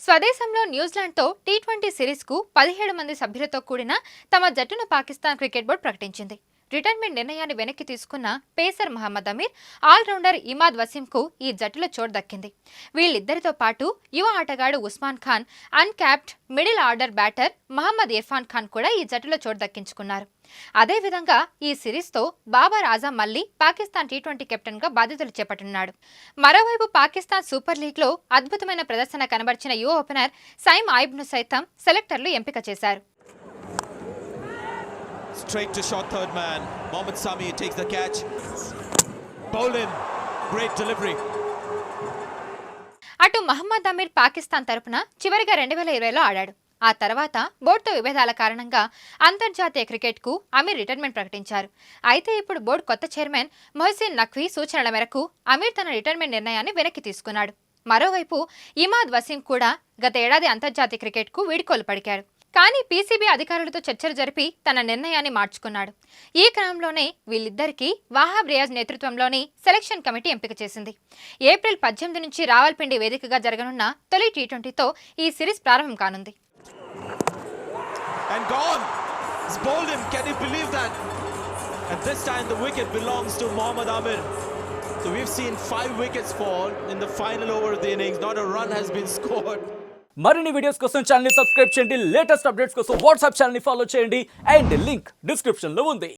స్వదేశంలో న్యూజిలాండ్తో టీ20 సిరీస్కు 17 మంది సభ్యులతో కూడిన తమ జట్టును పాకిస్తాన్ క్రికెట్ బోర్డు ప్రకటించింది. రిటైర్మెంట్ నిర్ణయాన్ని వెనక్కి తీసుకున్న పేసర్ మహమ్మద్ అమీర్, ఆల్రౌండర్ ఇమాద్ వసీంకు ఈ జట్టులో చోటు దక్కింది. వీళ్ళిద్దరితో పాటు యువ ఆటగాడు Usman Khan, uncapped middle order batter Mohammad Irfan Khan కూడా ఈ జట్టులో చోటు దక్కించుకున్నారు. అదేవిధంగా ఈ సిరీస్తో బాబర్ ఆజం మళ్లీ పాకిస్తాన్ టీ20 కెప్టెన్గా బాధ్యతలు చేపట్టనున్నాడు. మరోవైపు పాకిస్తాన్ సూపర్ లీగ్లో అద్భుతమైన ప్రదర్శన కనబర్చిన యువ ఓపెనర్ సైమ్ ఐబ్ను సైతం సెలెక్టర్లు ఎంపిక చేశారు. Straight to short third man. Mohammad Sami takes the catch. Bowled in. Great delivery. అటు మహమ్మద్ అమీర్ పాకిస్తాన్ తరపున చివరిగా 2020లో ఆడాడు. ఆ తర్వాత బోర్డుతో విభేదాల కారణంగా అంతర్జాతీయ క్రికెట్కు అమీర్ రిటైర్మెంట్ ప్రకటించారు. అయితే ఇప్పుడు బోర్డు కొత్త చైర్మన్ మొహసిన్ నఖ్వీ సూచనల మేరకు అమీర్ తన రిటైర్మెంట్ నిర్ణయాన్ని వెనక్కి తీసుకున్నాడు. మరోవైపు ఇమాద్ వసీం కూడా గత ఏడాది అంతర్జాతీయ క్రికెట్కు వీడ్కోలు పలికాడు. కానీ పీసీబీ అధికారులతో చర్చలు జరిపి తన నిర్ణయాన్ని మార్చుకున్నాడు. ఈ క్రమంలోనే వీళ్ళిద్దరికీ వాహాబ్ రియాజ్ నేతృత్వంలోని సెలక్షన్ కమిటీ ఎంపిక చేసింది. ఏప్రిల్ 18 నుంచి రావల్పిండి వేదికగా జరగనున్న తొలి టీ20తో ఈ సిరీస్ ప్రారంభం కానుంది. And gone. It's bowled him. Can you believe that? At this time the wicket belongs to Mohammad Amir. So we've seen 5 wickets fall in the final over of the innings. Not a run has been scored. మరిన్ని videos కోసం channel ని subscribe చేయండి. Latest updates కోసం WhatsApp channel ని follow చేయండి. And link description లో ఉంది.